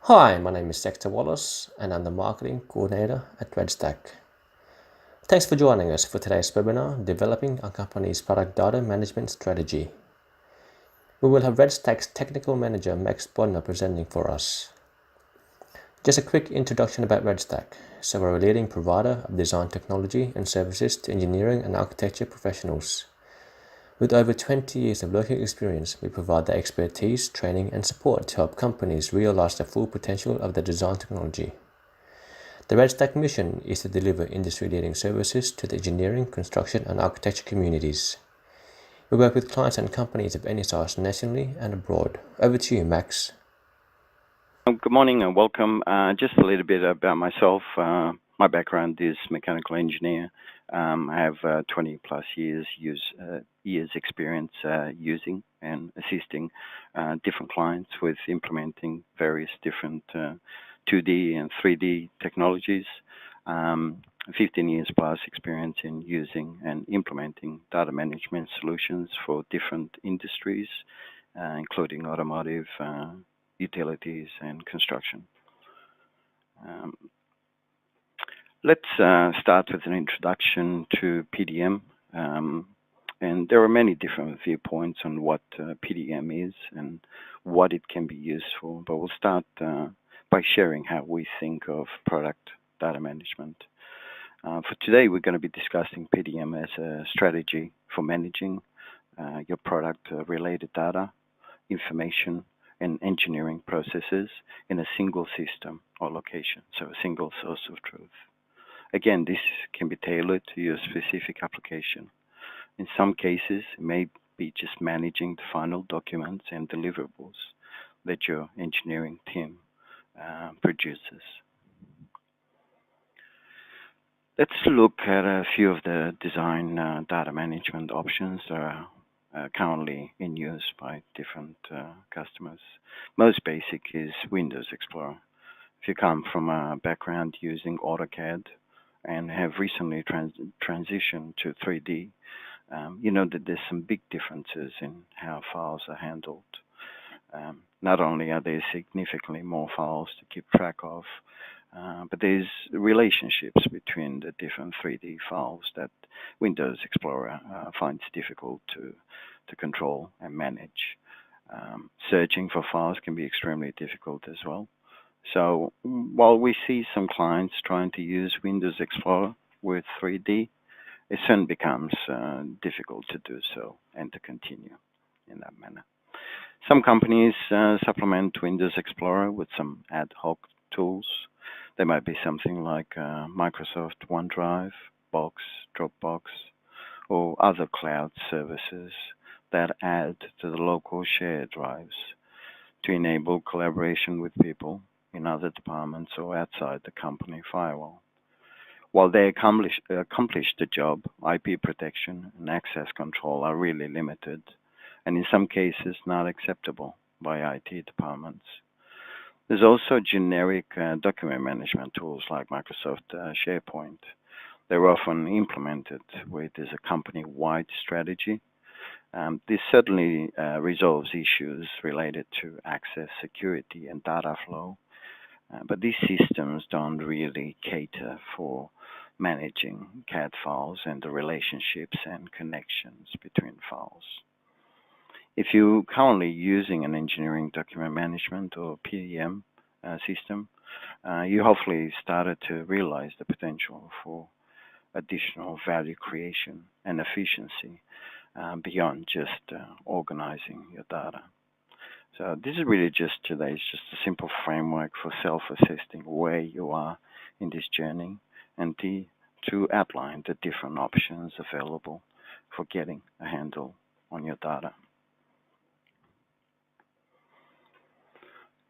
Hi, my name is Dexter Wallace, and I'm the Marketing Coordinator at RedStack. Thanks for joining us for today's webinar, Developing our Company's Product Data Management Strategy. We will have RedStack's Technical Manager, Max Bonner, presenting for us. Just a quick introduction about RedStack. So we're a leading provider of design technology and services to engineering and architecture professionals. With over 20 years of working experience, we provide the expertise, training, and support to help companies realize the full potential of their design technology. The RedStack mission is to deliver industry-leading services to the engineering, construction, and architecture communities. We work with clients and companies of any size nationally and abroad. Over to you, Max. Good morning and welcome. Just a little bit about myself. My background is mechanical engineer. I have 20 plus years experience using and assisting different clients with implementing various different 2D and 3D technologies. 15 years plus experience in using and implementing data management solutions for different industries, including automotive, utilities, and construction. Let's start with an introduction to PDM. And there are many different viewpoints on what PDM is and what it can be used for, but we'll start by sharing how we think of product data management. For today, we're going to be discussing PDM as a strategy for managing your product-related data, information, and engineering processes in a single system or location, so a single source of truth. Again, this can be tailored to your specific application. In some cases, it may be just managing the final documents and deliverables that your engineering team produces. Let's look at a few of the design data management options that are currently in use by different customers. Most basic is Windows Explorer. If you come from a background using AutoCAD and have recently transitioned to 3D, you know that there's some big differences in how files are handled. Not only are there significantly more files to keep track of, but there's relationships between the different 3D files that Windows Explorer finds difficult to control and manage. Searching for files can be extremely difficult as well. So while we see some clients trying to use Windows Explorer with 3D, it soon becomes difficult to do so and to continue in that manner. Some companies supplement Windows Explorer with some ad hoc tools. There might be something like Microsoft OneDrive, Box, Dropbox, or other cloud services that add to the local shared drives to enable collaboration with people in other departments or outside the company firewall. While they accomplish the job, IP protection and access control are really limited, and in some cases not acceptable by IT departments. There's also generic document management tools like Microsoft SharePoint. They're often implemented with as a company-wide strategy. This certainly resolves issues related to access, security, and data flow, but these systems don't really cater for managing CAD files and the relationships and connections between files. If you're currently using an engineering document management or PDM system, you hopefully started to realize the potential for additional value creation and efficiency beyond just organizing your data. So this is really just a simple framework for self-assessing where you are in this journey and to outline the different options available for getting a handle on your data.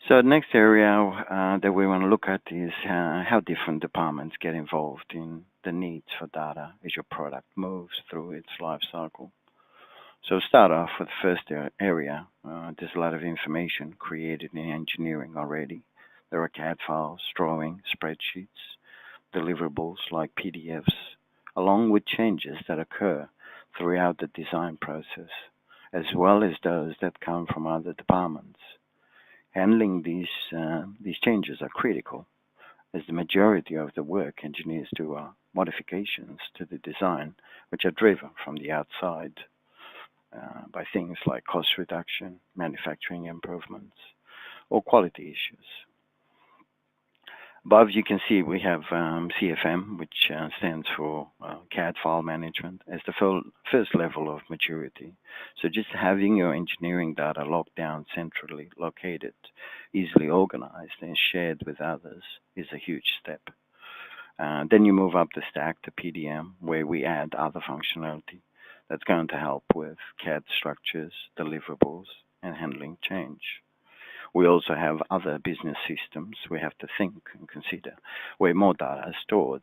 So the next area that we want to look at is how different departments get involved in the needs for data as your product moves through its life cycle. So start off with the first area. There's a lot of information created in engineering already. There are CAD files, drawings, spreadsheets, deliverables like PDFs, along with changes that occur throughout the design process, as well as those that come from other departments. Handling these changes are critical, as the majority of the work engineers do are modifications to the design, which are driven from the outside by things like cost reduction, manufacturing improvements, or quality issues. Above, you can see we have CFM, which stands for CAD file management, as the first level of maturity. So just having your engineering data locked down, centrally located, easily organized, and shared with others is a huge step. Then you move up the stack to PDM, where we add other functionality that's going to help with CAD structures, deliverables, and handling change. We also have other business systems we have to think and consider where more data is stored.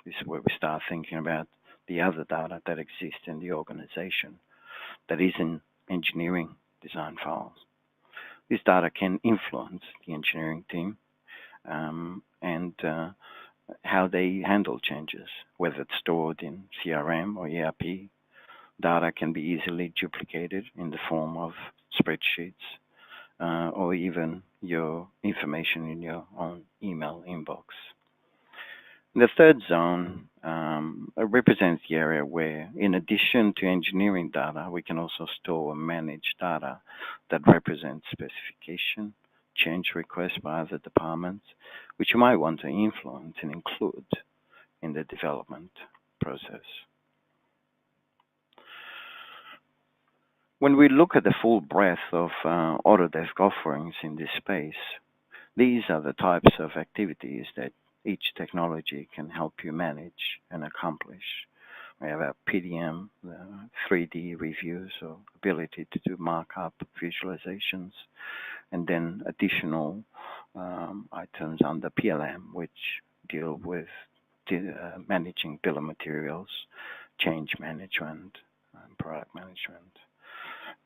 This is where we start thinking about the other data that exists in the organization that is in engineering design files. This data can influence the engineering team and how they handle changes, whether it's stored in CRM or ERP. Data can be easily duplicated in the form of spreadsheets, or even your information in your own email inbox. The third zone represents the area where, in addition to engineering data, we can also store and manage data that represents specification, change requests by other departments, which you might want to influence and include in the development process. When we look at the full breadth of Autodesk offerings in this space, these are the types of activities that each technology can help you manage and accomplish. We have our PDM, the 3D reviews, or ability to do markup visualizations, and then additional items under PLM, which deal with managing bill of materials, change management, and product management.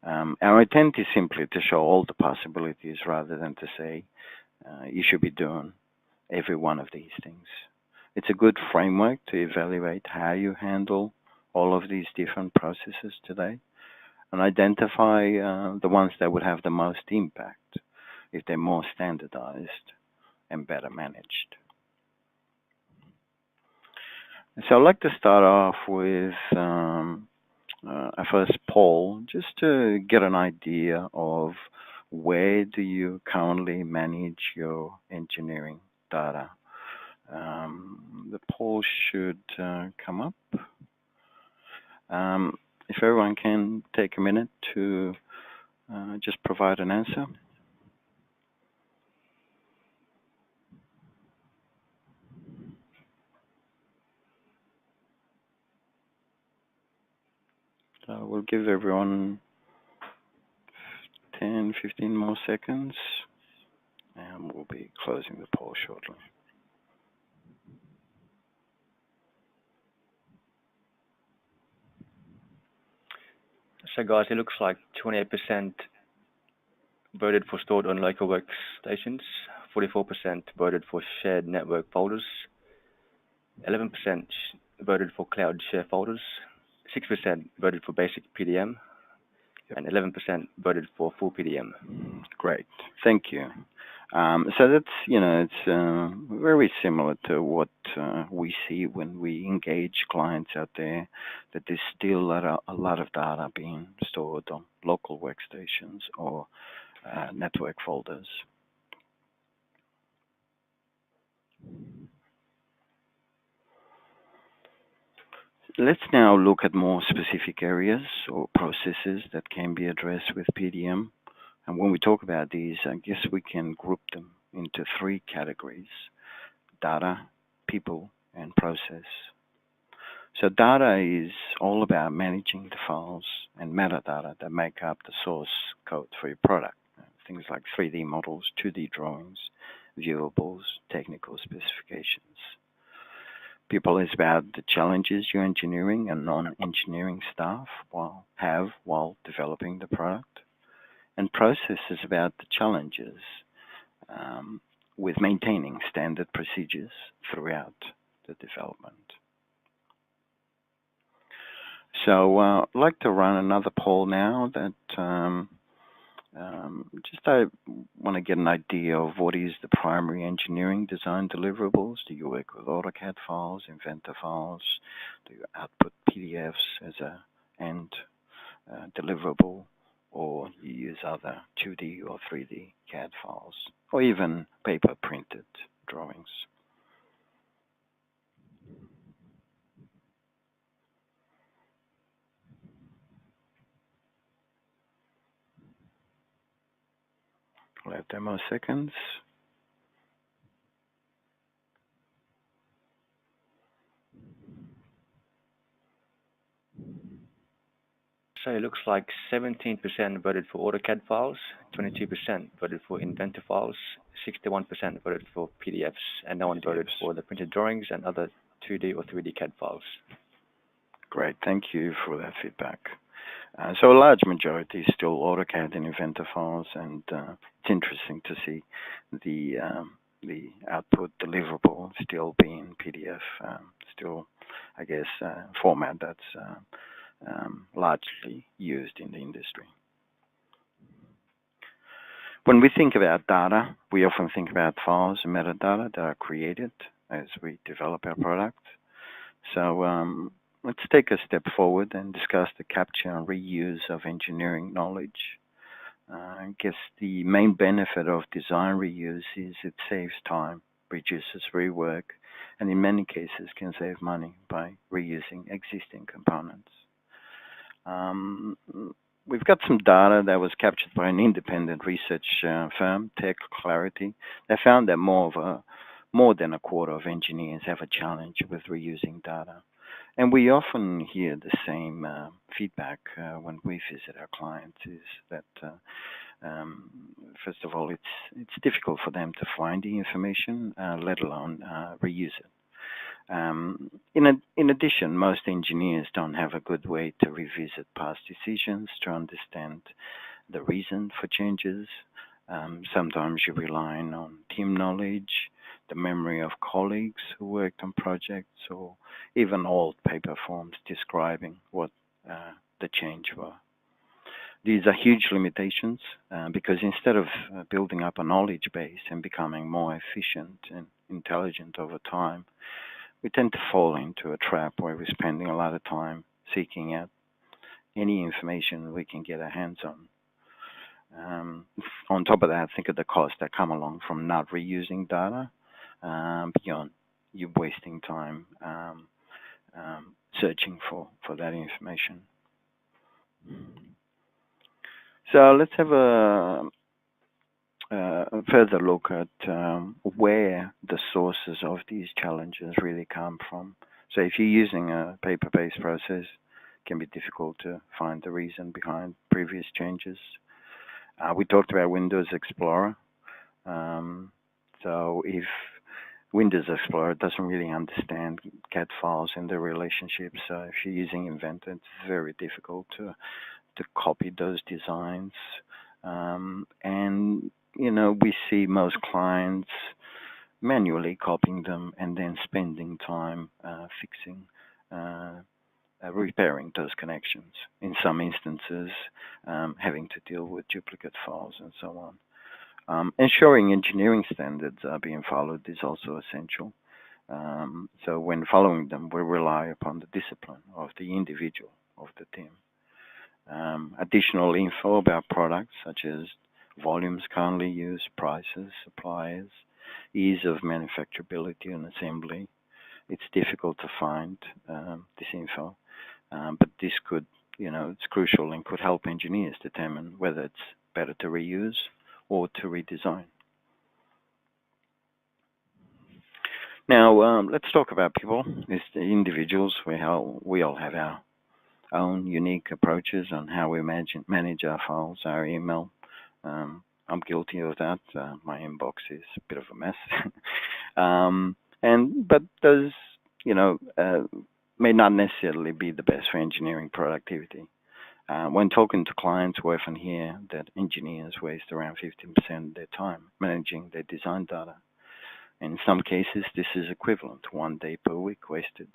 Our intent is simply to show all the possibilities rather than to say you should be doing every one of these things. It's a good framework to evaluate how you handle all of these different processes today and identify the ones that would have the most impact if they're more standardized and better managed. So I'd like to start off with a first poll, just to get an idea of where do you currently manage your engineering data. The poll should come up. If everyone can take a minute to just provide an answer. We'll give everyone 10, 15 more seconds, and we'll be closing the poll shortly. So guys, it looks like 28% voted for stored on local workstations, 44% voted for shared network folders, 11% voted for cloud share folders, 6% voted for basic PDM, and 11% voted for full PDM. Great, thank you. So that's, it's very similar to what we see when we engage clients out there, that there's still a lot of data being stored on local workstations or network folders. Let's now look at more specific areas or processes that can be addressed with PDM. And when we talk about these, I guess we can group them into three categories: data, people, and process. So data is all about managing the files and metadata that make up the source code for your product. Things like 3D models, 2D drawings, viewables, technical specifications. People is about the challenges your engineering and non-engineering staff have while developing the product. And process is about the challenges with maintaining standard procedures throughout the development. So I'd like to run another poll now that Just I want to get an idea of what is the primary engineering design deliverables. Do you work with AutoCAD files, Inventor files? Do you output PDFs as a end deliverable, or you use other 2D or 3D CAD files, or even paper printed drawings? We'll have demo seconds. So it looks like 17% voted for AutoCAD files, 22% voted for Inventor files, 61% voted for PDFs, and no one voted for the printed drawings and other 2D or 3D CAD files. Great, thank you for that feedback. So a large majority is still AutoCAD and Inventor files, and it's interesting to see the output deliverable still being PDF, still, I guess, format that's largely used in the industry. When we think about data, we often think about files and metadata that are created as we develop our product. So let's take a step forward and discuss the capture and reuse of engineering knowledge. I guess the main benefit of design reuse is it saves time, reduces rework, and in many cases can save money by reusing existing components. We've got some data that was captured by an independent research firm, Tech Clarity. They found that more than a quarter of engineers have a challenge with reusing data. And we often hear the same feedback when we visit our clients, is that first of all, it's difficult for them to find the information, let alone reuse it. In addition, most engineers don't have a good way to revisit past decisions to understand the reason for changes. Sometimes you rely on team knowledge, the memory of colleagues who worked on projects, or even old paper forms describing what the change were. These are huge limitations because instead of building up a knowledge base and becoming more efficient and intelligent over time, we tend to fall into a trap where we're spending a lot of time seeking out any information we can get our hands on. On top of that, think of the costs that come along from not reusing data beyond you wasting time searching for that information. So let's have a further look at where the sources of these challenges really come from. So if you're using a paper-based process, it can be difficult to find the reason behind previous changes. We talked about Windows Explorer. So if Windows Explorer doesn't really understand CAD files and their relationships, so if you're using Inventor, it's very difficult to copy those designs. And we see most clients manually copying them and then spending time fixing, repairing those connections. In some instances, having to deal with duplicate files and so on. Ensuring engineering standards are being followed is also essential. So when following them, we rely upon the discipline of the individual, of the team. Additional info about products such as volumes currently used, prices, suppliers, ease of manufacturability and assembly. It's difficult to find this info, but this could, it's crucial and could help engineers determine whether it's better to reuse or to redesign. Now, let's talk about people. As the individuals, we all have our own unique approaches on how we manage our files, our email. I'm guilty of that. My inbox is a bit of a mess. But those, may not necessarily be the best for engineering productivity. When talking to clients, we often hear that engineers waste around 15% of their time managing their design data. In some cases, this is equivalent to 1 day per week wasted.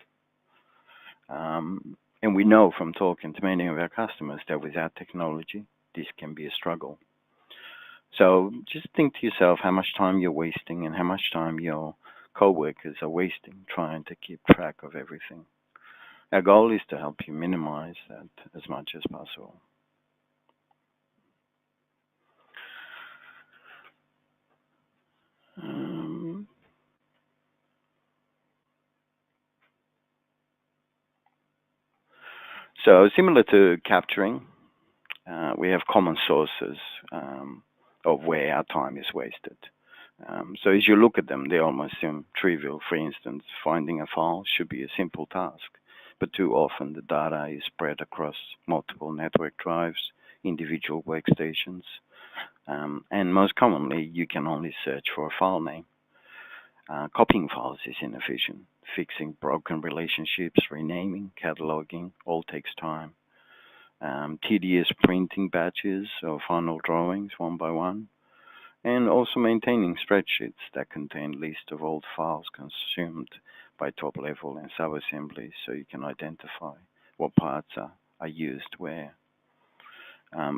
And we know from talking to many of our customers that without technology, this can be a struggle. So just think to yourself how much time you're wasting and how much time your co-workers are wasting trying to keep track of everything. Our goal is to help you minimize that as much as possible. So similar to capturing, we have common sources of where our time is wasted. So as you look at them, they almost seem trivial. For instance, finding a file should be a simple task, but too often the data is spread across multiple network drives, individual workstations, and most commonly, you can only search for a file name. Copying files is inefficient. Fixing broken relationships, renaming, cataloging, all takes time. Tedious printing batches of final drawings one by one, and also maintaining spreadsheets that contain lists of old files consumed by top level and sub-assemblies so you can identify what parts are used where.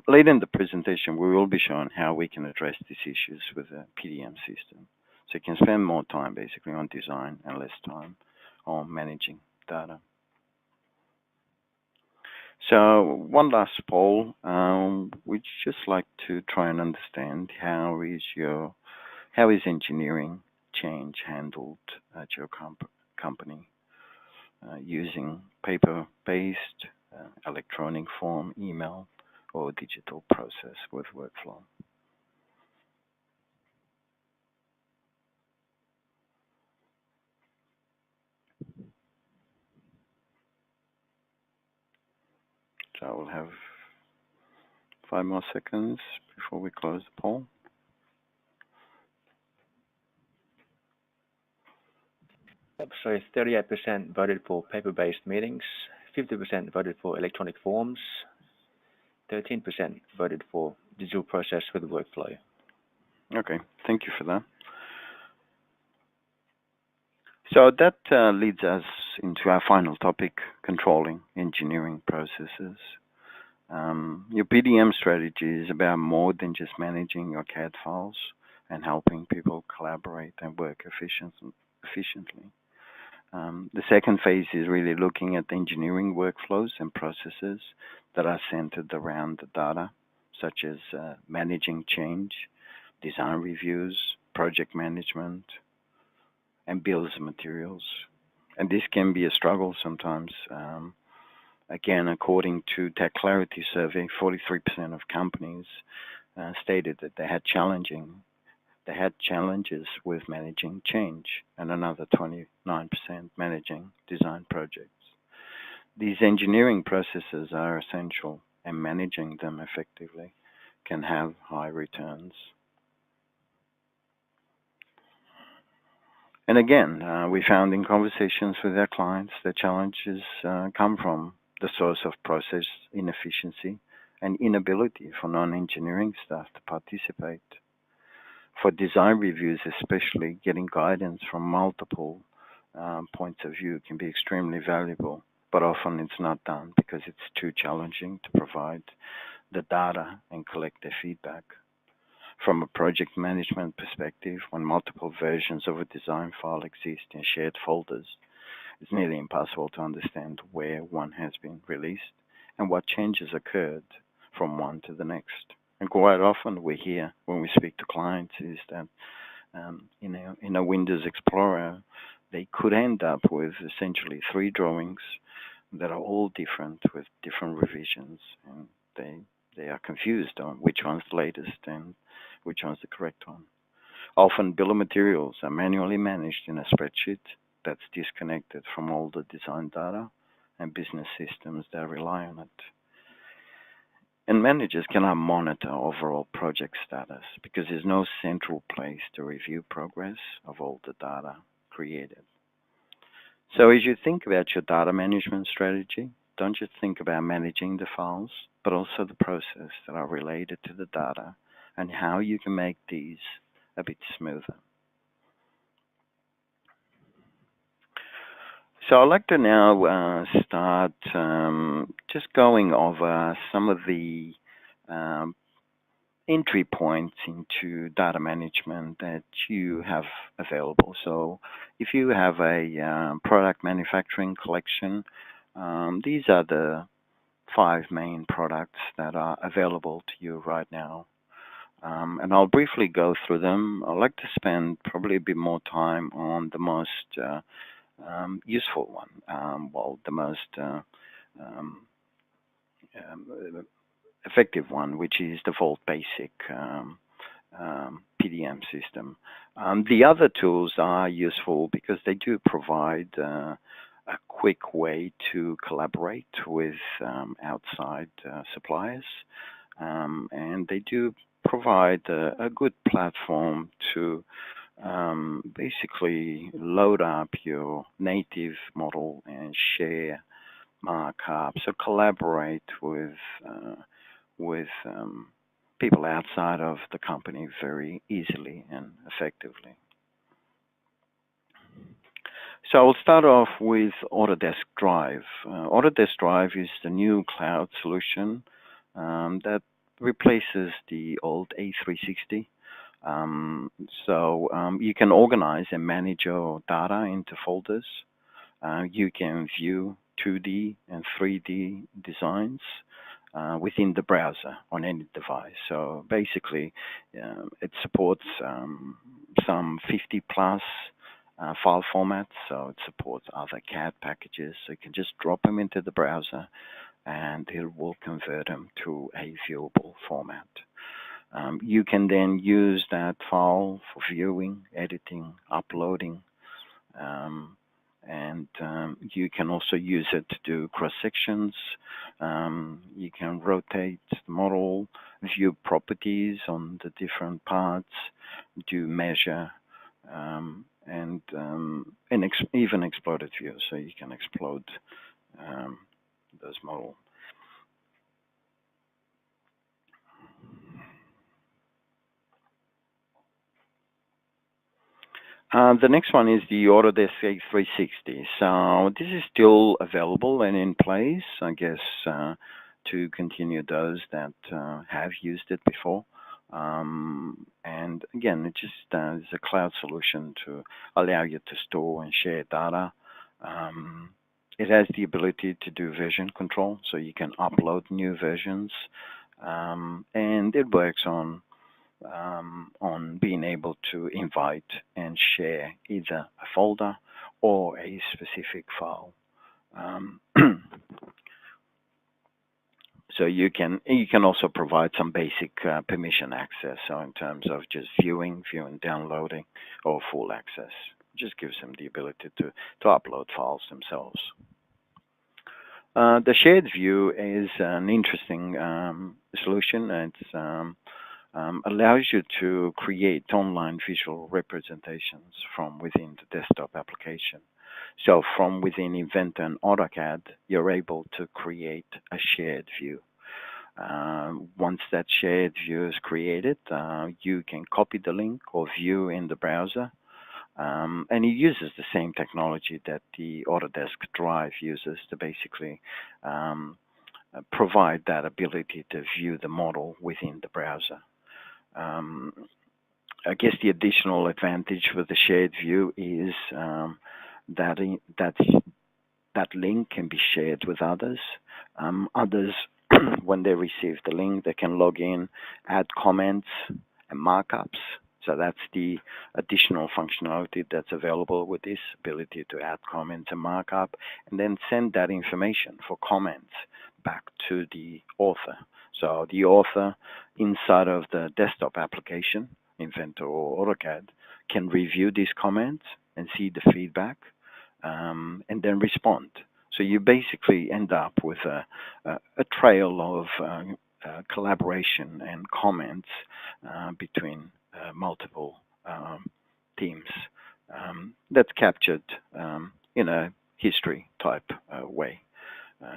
Later in the presentation, we will be showing how we can address these issues with a PDM system. So you can spend more time basically on design and less time on managing data. So one last poll, we'd just like to try and understand how is engineering change handled at your company using paper-based, electronic form, email, or digital process with workflow. So I will have 5 more seconds before we close the poll. So 38% voted for paper-based meetings, 50% voted for electronic forms, 13% voted for digital process with workflow. Okay, thank you for that. So that leads us into our final topic, controlling engineering processes. Your PDM strategy is about more than just managing your CAD files and helping people collaborate and work efficiently. The second phase is really looking at engineering workflows and processes that are centered around the data, such as managing change, design reviews, project management, and bills of materials. And this can be a struggle sometimes. Again, according to Tech Clarity survey, 43% of companies stated that they had challenges with managing change, and another 29% managing design projects. These engineering processes are essential, and managing them effectively can have high returns. And again, we found in conversations with our clients that challenges come from the source of process inefficiency and inability for non-engineering staff to participate. For design reviews especially, getting guidance from multiple points of view can be extremely valuable, but often it's not done because it's too challenging to provide the data and collect their feedback. From a project management perspective, when multiple versions of a design file exist in shared folders, it's nearly impossible to understand where one has been released and what changes occurred from one to the next. And quite often we hear when we speak to clients is that in a Windows Explorer, they could end up with essentially 3 drawings that are all different with different revisions, and they are confused on which one's the latest and which one's the correct one. Often bill of materials are manually managed in a spreadsheet that's disconnected from all the design data and business systems that rely on it. And managers cannot monitor overall project status because there's no central place to review progress of all the data created. So as you think about your data management strategy, don't just think about managing the files, but also the process that are related to the data and how you can make these a bit smoother. So I'd like to now start just going over some of the entry points into data management that you have available. So if you have a product manufacturing collection, these are the 5 main products that are available to you right now. And I'll briefly go through them. I'd like to spend probably a bit more time on the most useful one, the most effective one, which is the Vault Basic PDM system. The other tools are useful because they do provide a quick way to collaborate with outside suppliers, and they do provide a good platform to basically load up your native model and share markup, so collaborate with people outside of the company very easily and effectively. So I'll start off with Autodesk Drive. Autodesk Drive is the new cloud solution that replaces the old A360. You can organize and manage your data into folders. You can view 2D and 3D designs within the browser on any device. So basically, it supports some 50 plus file formats. So it supports other CAD packages. So you can just drop them into the browser and it will convert them to a viewable format. You can then use that file for viewing, editing, uploading, and you can also use it to do cross sections. You can rotate the model, view properties on the different parts, do measure, and even exploded views. So you can explode those models. The next one is the Autodesk A360. So this is still available and in place, I guess, to continue those that have used it before. And again, it just is a cloud solution to allow you to store and share data. It has the ability to do version control, so you can upload new versions, and it works on being able to invite and share either a folder or a specific file. So you can also provide some basic permission access. So in terms of just viewing, downloading, or full access, just gives them the ability to upload files themselves. The shared view is an interesting solution. It's allows you to create online visual representations from within the desktop application. So from within Inventor and AutoCAD, you're able to create a shared view. Once that shared view is created, you can copy the link or view in the browser. And it uses the same technology that the Autodesk Drive uses to basically provide that ability to view the model within the browser. I guess the additional advantage with the shared view is that link can be shared with others. Others, when they receive the link, they can log in, add comments and markups. So that's the additional functionality that's available with this ability to add comments and markup, and then send that information for comments back to the author. So the author inside of the desktop application, Inventor or AutoCAD, can review these comments and see the feedback, and then respond. So you basically end up with a trail of collaboration and comments between multiple teams that's captured in a history type way.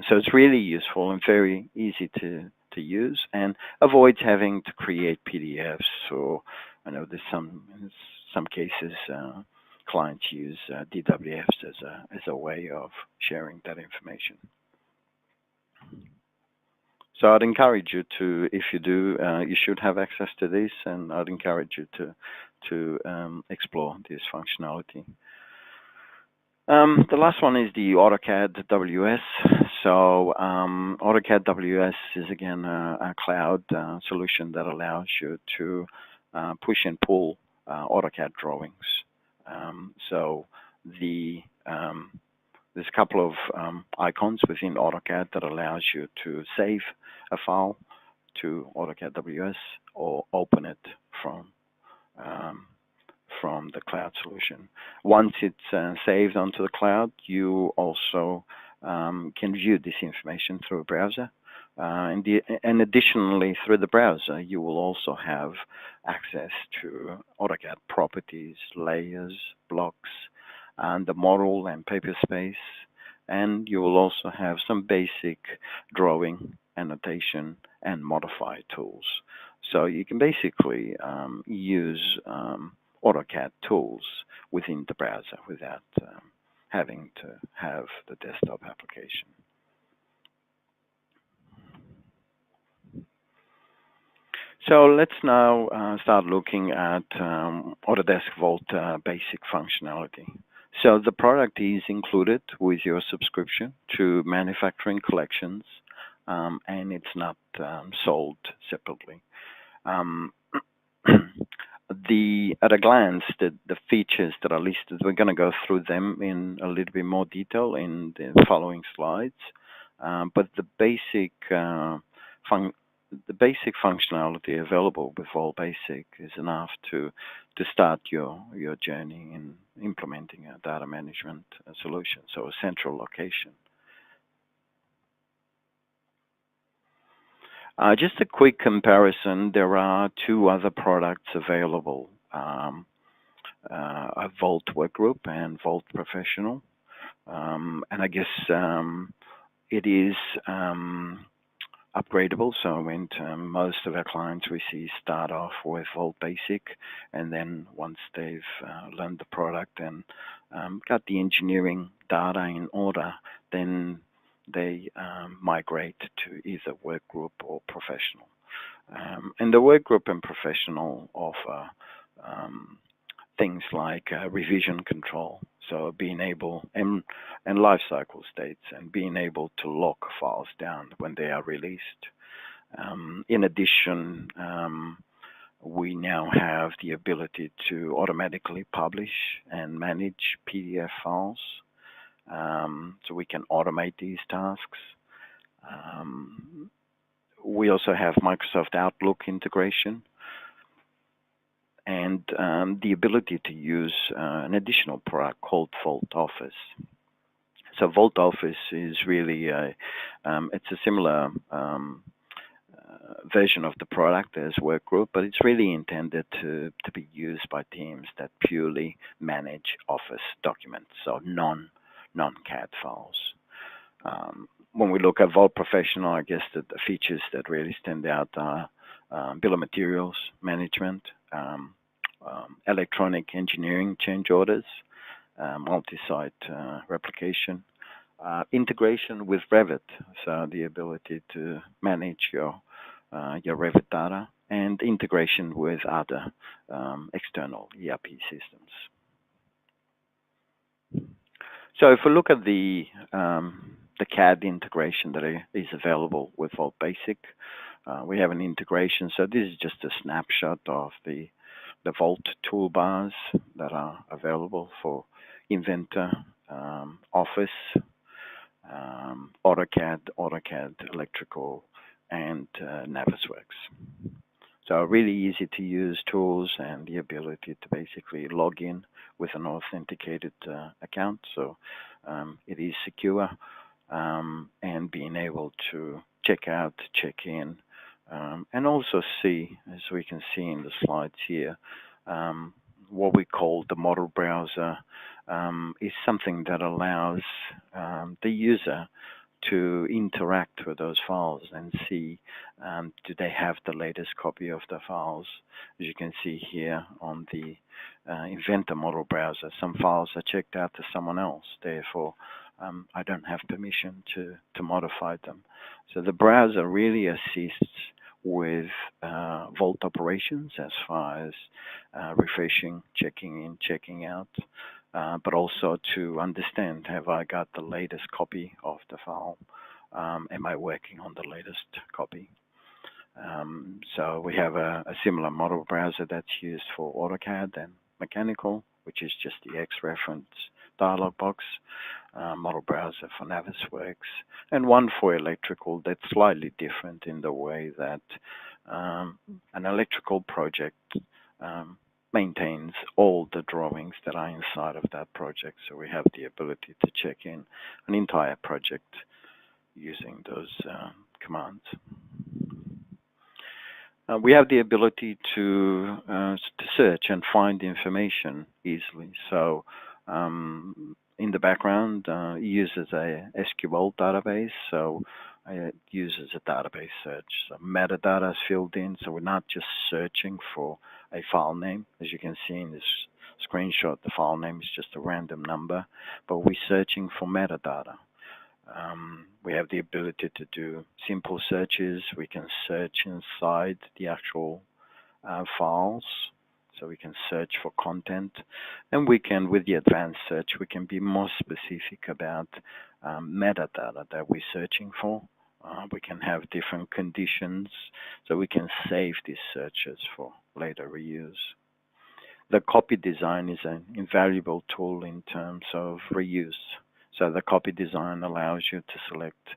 So it's really useful and very easy to use, and avoids having to create PDFs. So I know there's in some cases clients use DWFs as a way of sharing that information. So I'd encourage you to, if you do, you should have access to this, and I'd encourage you to explore this functionality. The last one is the AutoCAD WS. So AutoCAD WS is again a cloud solution that allows you to push and pull AutoCAD drawings. So there's a couple of icons within AutoCAD that allows you to save a file to AutoCAD WS or open it from the cloud solution. Once it's saved onto the cloud, you also can view this information through a browser. And additionally, through the browser, you will also have access to AutoCAD properties, layers, blocks, and the model and paper space. And you will also have some basic drawing, annotation, and modify tools. So you can basically use AutoCAD tools within the browser without having to have the desktop application. So let's now start looking at Autodesk Vault basic functionality. So the product is included with your subscription to Manufacturing Collections, and it's not sold separately. At a glance, the features that are listed, we're going to go through them in a little bit more detail in the following slides. But the basic functionality available with Vault Basic is enough to start your journey in implementing a data management solution, so a central location. Just a quick comparison, there are two other products available, a Vault Workgroup and Vault Professional. And I guess it is upgradable, so most of our clients we see start off with Vault Basic, and then once they've learned the product and got the engineering data in order, then they migrate to either Workgroup or Professional. And the Workgroup and Professional offer things like revision control, so being able, and lifecycle states, and being able to lock files down when they are released. In addition, we now have the ability to automatically publish and manage PDF files. So we can automate these tasks. We also have Microsoft Outlook integration, and the ability to use an additional product called Vault Office. So Vault Office is really it's a similar version of the product as Workgroup, but it's really intended to be used by teams that purely manage Office documents, so non-CAD files. When we look at Vault Professional, I guess that the features that really stand out are bill of materials management, electronic engineering change orders, multi-site replication, integration with Revit, so the ability to manage your Revit data, and integration with other external ERP systems. So if we look at the CAD integration that is available with Vault Basic, we have an integration. So this is just a snapshot of the Vault toolbars that are available for Inventor, Office, AutoCAD Electrical, and Navisworks. So really easy to use tools and the ability to basically log in with an authenticated account. So it is secure, and being able to check out, check in, and also see, as we can see in the slides here, what we call the model browser is something that allows the user to interact with those files and see do they have the latest copy of the files. As you can see here on the Inventor model browser, some files are checked out to someone else. Therefore, I don't have permission to modify them. So the browser really assists with Vault operations as far as refreshing, checking in, checking out, but also to understand, have I got the latest copy of the file? Am I working on the latest copy? So we have a similar model browser that's used for AutoCAD and mechanical, which is just the X-reference dialog box, model browser for Navisworks, and one for electrical that's slightly different in the way that an electrical project maintains all the drawings that are inside of that project. So we have the ability to check in an entire project using those commands. We have the ability to search and find information easily. So in the background, it uses a SQL database. So it uses a database search. So metadata is filled in. So we're not just searching for a file name. As you can see in this screenshot, the file name is just a random number, but we're searching for metadata. We have the ability to do simple searches. We can search inside the actual files. So we can search for content. And we can, with the advanced search, we can be more specific about metadata that we're searching for. We can have different conditions. So we can save these searches for later reuse. The copy design is an invaluable tool in terms of reuse. So the copy design allows you to select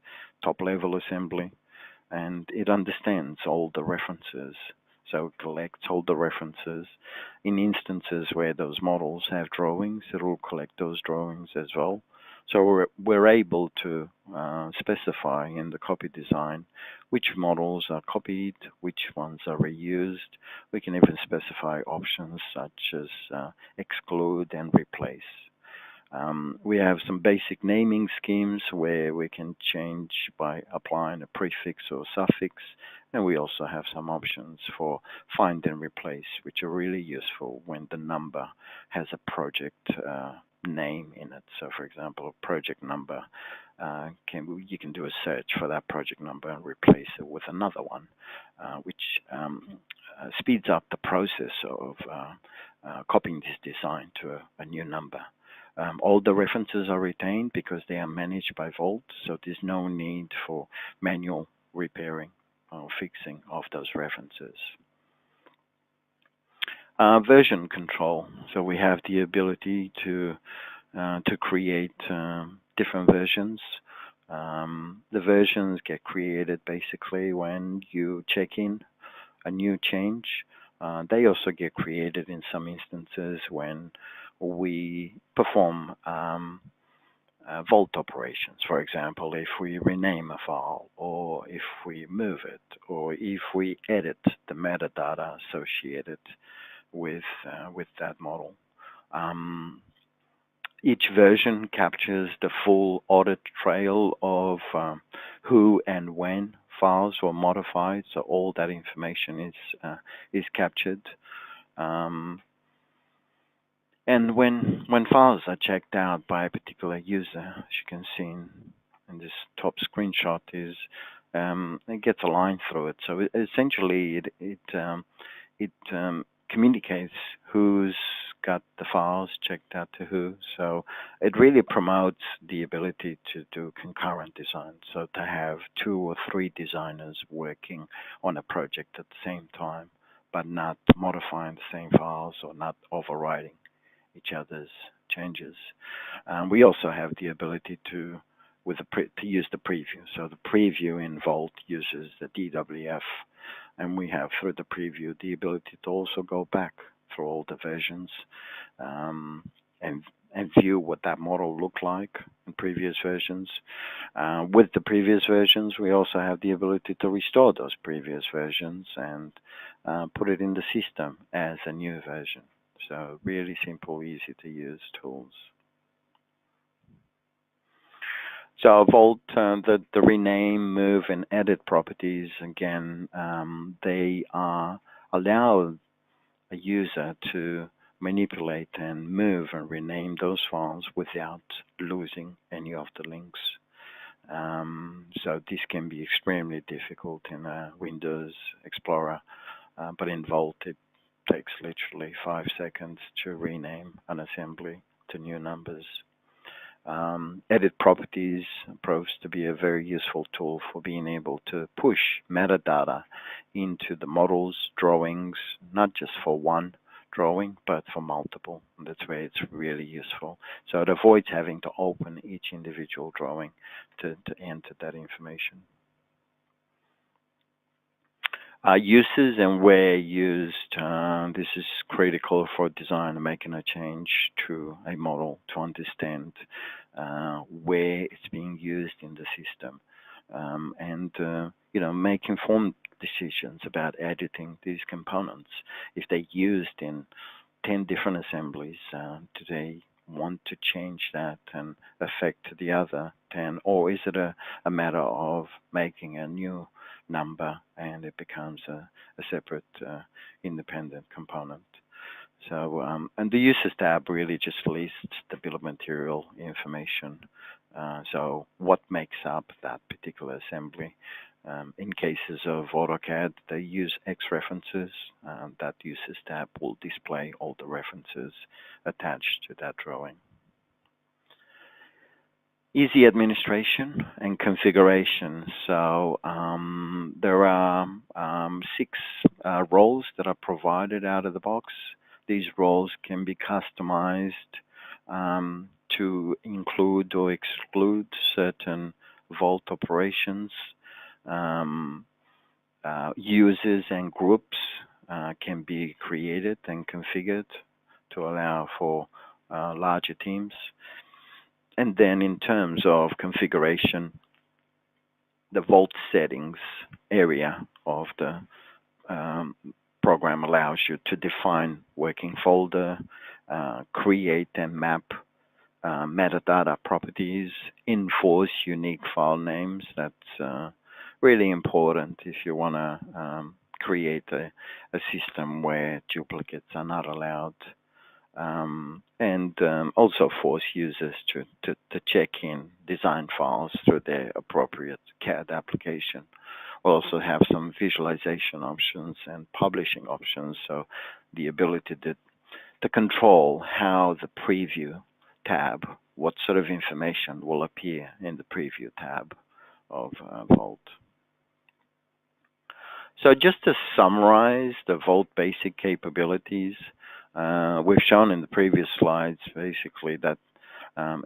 top-level assembly, and it understands all the references. So it collects all the references. In instances where those models have drawings, it will collect those drawings as well. So we're able to specify in the copy design which models are copied, which ones are reused. We can even specify options such as exclude and replace. We have some basic naming schemes where we can change by applying a prefix or suffix, and we also have some options for find and replace, which are really useful when the number has a project name in it. So for example, a project number, you can do a search for that project number and replace it with another one, which speeds up the process of copying this design to a new number. All the references are retained because they are managed by Vault, so there's no need for manual repairing or fixing of those references. Version control. So we have the ability to create different versions. The versions get created basically when you check in a new change. They also get created in some instances when we perform Vault operations. For example, if we rename a file, or if we move it, or if we edit the metadata associated with that model. Each version captures the full audit trail of who and when files were modified, so all that information is captured. And when files are checked out by a particular user, as you can see in this top screenshot, is it gets a line through it. So essentially, it communicates who's got the files checked out to who. So it really promotes the ability to do concurrent design. So to have 2 or 3 designers working on a project at the same time, but not modifying the same files or not overriding each other's changes. We also have the ability to use the preview. So the preview in Vault uses the DWF, and we have through the preview the ability to also go back through all the versions and view what that model looked like in previous versions. With the previous versions, we also have the ability to restore those previous versions and put it in the system as a new version. So really simple, easy to use tools. So Vault, the rename, move, and edit properties, again, they allow a user to manipulate and move and rename those files without losing any of the links. So this can be extremely difficult in Windows Explorer, but in Vault it takes literally 5 seconds to rename an assembly to new numbers. Edit properties proves to be a very useful tool for being able to push metadata into the models, drawings, not just for one drawing, but for multiple. And that's where it's really useful. So it avoids having to open each individual drawing to enter that information. Uses and where used. This is critical for design and making a change to a model to understand where it's being used in the system, and make informed decisions about editing these components. If they're used in 10 different assemblies, do they want to change that and affect the other 10, or is it a matter of making a new number and it becomes a separate independent component? So, and the Uses tab really just lists the bill of material information. So what makes up that particular assembly? In cases of AutoCAD, they use X references. That Uses tab will display all the references attached to that drawing. Easy administration and configuration. So there are 6 roles that are provided out of the box. These roles can be customized to include or exclude certain Vault operations. Users and groups can be created and configured to allow for larger teams. And then in terms of configuration, the Vault settings area of the program allows you to define working folder, create and map metadata properties, enforce unique file names. That's really important if you want to create a system where duplicates are not allowed. And also force users to check in design files through their appropriate CAD application. We'll also have some visualization options and publishing options, so the ability to control how the preview tab, what sort of information will appear in the preview tab of Vault. So just to summarize the Vault basic capabilities, we've shown in the previous slides basically that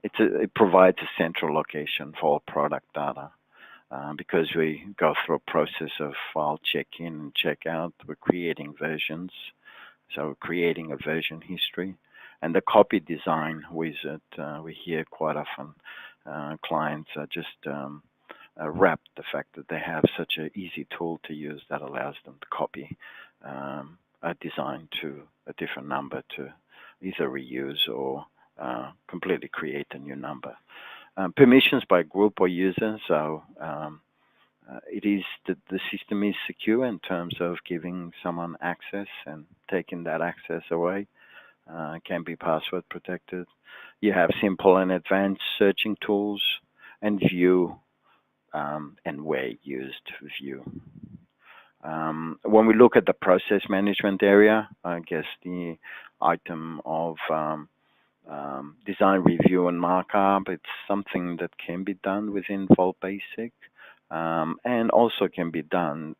it provides a central location for product data. Because we go through a process of file check-in and check-out, we're creating versions. So we're creating a version history. And the copy design wizard, we hear quite often clients are just wrapped the fact that they have such an easy tool to use that allows them to copy a design to a different number to either reuse or completely create a new number. Permissions by group or user. So it is the system is secure in terms of giving someone access and taking that access away. Can be password protected. You have simple and advanced searching tools and view and where used view. When we look at the process management area, I guess the item of design review and markup, it's something that can be done within Vault Basic and also can be done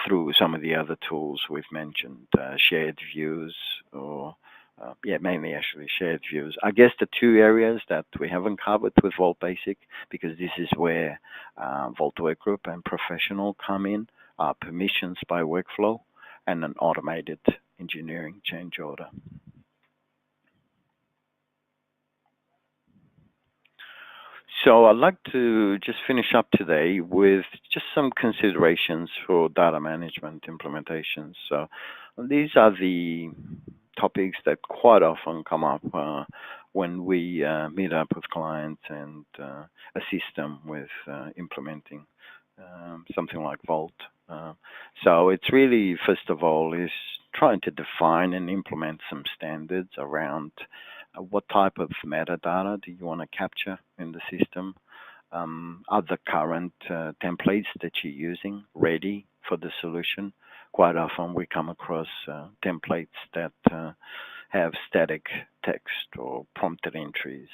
through some of the other tools we've mentioned, shared views or mainly actually shared views. I guess the 2 areas that we haven't covered with Vault Basic, because this is where Vault Workgroup and Professional come in, are permissions by workflow and an automated engineering change order. So I'd like to just finish up today with just some considerations for data management implementations. So these are the topics that quite often come up when we meet up with clients and assist them with implementing something like Vault. So it's really, first of all, is trying to define and implement some standards around what type of metadata do you want to capture in the system. Are the current templates that you're using ready for the solution? Quite often we come across templates that have static text or prompted entries,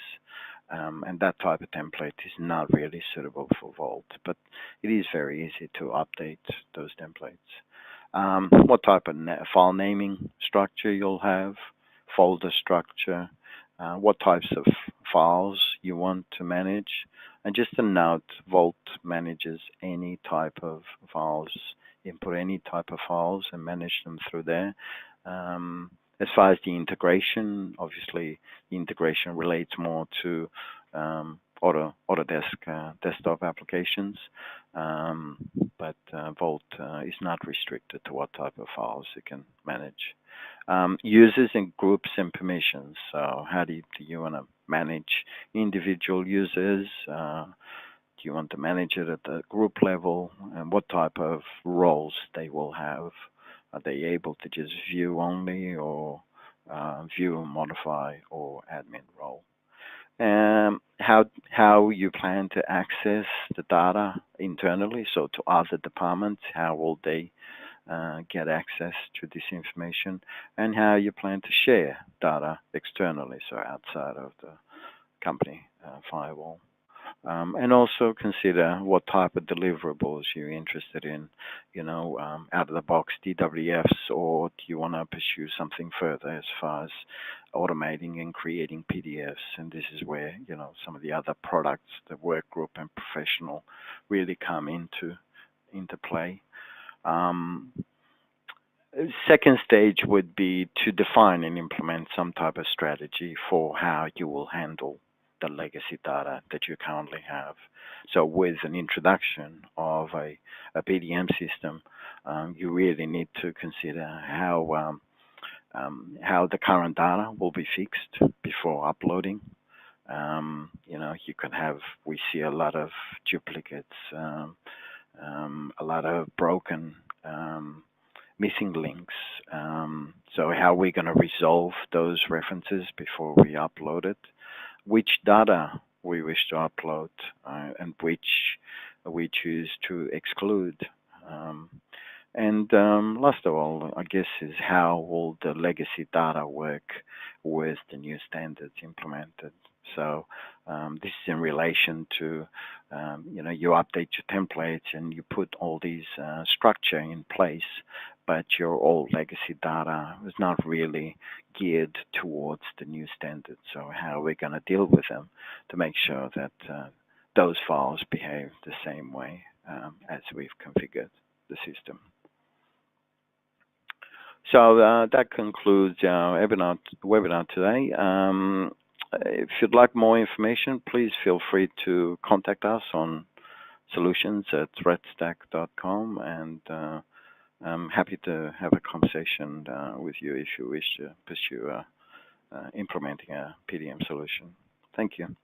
and that type of template is not really suitable for Vault, but it is very easy to update those templates. What type of file naming structure you'll have, folder structure, what types of files you want to manage. And just a note, Vault manages any type of files, input any type of files and manage them through there. As far as the integration, obviously the integration relates more to Autodesk desktop applications, but Vault is not restricted to what type of files you can manage. Users and groups and permissions. So how do you want to manage individual users? Do you want to manage it at the group level? And what type of roles they will have? Are they able to just view only, or view, modify, or admin role? How you plan to access the data internally, so to other departments, how will they get access to this information, and how you plan to share data externally, so outside of the company firewall. And also consider what type of deliverables you're interested in, out of the box DWFs, or do you want to pursue something further as far as automating and creating PDFs? And this is where, some of the other products, the work group and professional, really come into play. Second stage would be to define and implement some type of strategy for how you will handle the legacy data that you currently have. So with an introduction of a PDM system, you really need to consider how the current data will be fixed before uploading. You can have, we see a lot of duplicates, a lot of broken missing links. So how are we going to resolve those references before we upload it? Which data we wish to upload, and which we choose to exclude. And last of all, I guess, is how will the legacy data work with the new standards implemented? So this is in relation to, you update your templates and you put all these structure in place, but your old legacy data is not really geared towards the new standards. So how are we going to deal with them to make sure that those files behave the same way as we've configured the system? So that concludes our webinar today. If you'd like more information, please feel free to contact us on solutions@threadstack.com, and I'm happy to have a conversation with you if you wish to pursue implementing a PDM solution. Thank you.